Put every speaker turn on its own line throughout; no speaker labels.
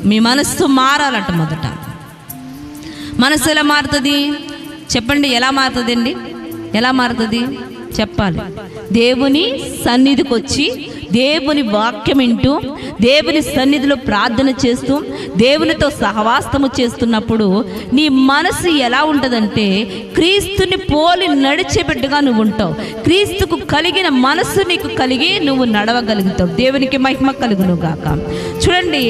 మీ మనస్సు మారాలంట. మొదట మనసు ఎలా మారుతుంది చెప్పండి? ఎలా మారుతుంది అండి? ఎలా మారుతుంది చెప్పాలి. దేవుని సన్నిధికి వచ్చి దేవుని వాక్యం వింటూ దేవుని సన్నిధిలో ప్రార్థన చేస్తూ దేవునితో సహవాసము చేస్తున్నప్పుడు నీ మనసు ఎలా ఉంటుందంటే క్రీస్తుని పోలి నడిచే బిడ్డగా నువ్వు ఉంటావు. క్రీస్తుకు కలిగిన మనసు నీకు కలిగి నువ్వు నడవగలుగుతావు. దేవునికి మహిమ కలుగును గాక. చూడండి,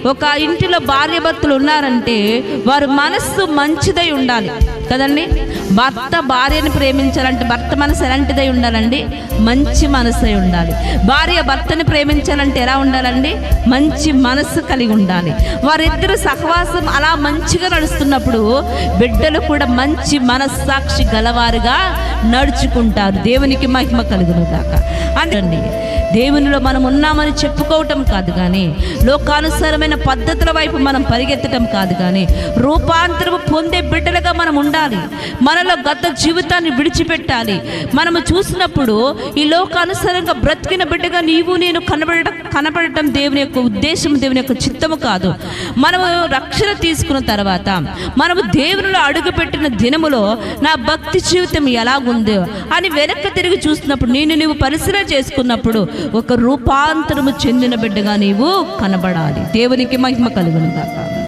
ఒక ఇంటిలో భార్య భర్తలు ఉన్నారంటే వారి మనస్సు మంచిదై ఉండాలి కదండి. భర్త భార్యను ప్రేమించాలంటే భర్త మనసు ఎలాంటిదై ఉండాలండి? మంచి మనసు అయి ఉండాలి. భార్య భర్తని ప్రేమించాలంటే ఎలా ఉండాలండి? మంచి మనస్సు కలిగి ఉండాలి. వారిద్దరు సహవాసం అలా మంచిగా నడుస్తున్నప్పుడు బిడ్డలు కూడా మంచి మనస్సాక్షి గలవారుగా నడుచుకుంటారు. దేవునికి మహిమ కలుగును గాక. అండి, దేవునిలో మనం ఉన్నామని చెప్పుకోవటం కాదు కానీ, లోకానుసారమైన పద్ధతుల వైపు మనం పరిగెత్తడం కాదు కానీ, రూపాంతరము పొందే బిడ్డలుగా మనం ఉండాలి. మనలో గత జీవితాన్ని విడిచిపెట్టాలి. మనము చూసినప్పుడు ఈ లోకానుసారంగా బ్రతికిన బిడ్డగా నీవు నేను కనబడటం దేవుని యొక్క ఉద్దేశం, దేవుని యొక్క చిత్తము కాదు. మనము రక్షణ తీసుకున్న తర్వాత మనము దేవునిలో అడుగుపెట్టిన దినములో నా భక్తి జీవితం ఎలాగుందో అని వెనక్కి తిరిగి చూసినప్పుడు నీవు పరిశీలన చేసుకున్నప్పుడు ఒక రూపాంతరము చెందిన బిడ్డగా నీవు కనబడాలి. దేవునికి మహిమ కలుగును గాక.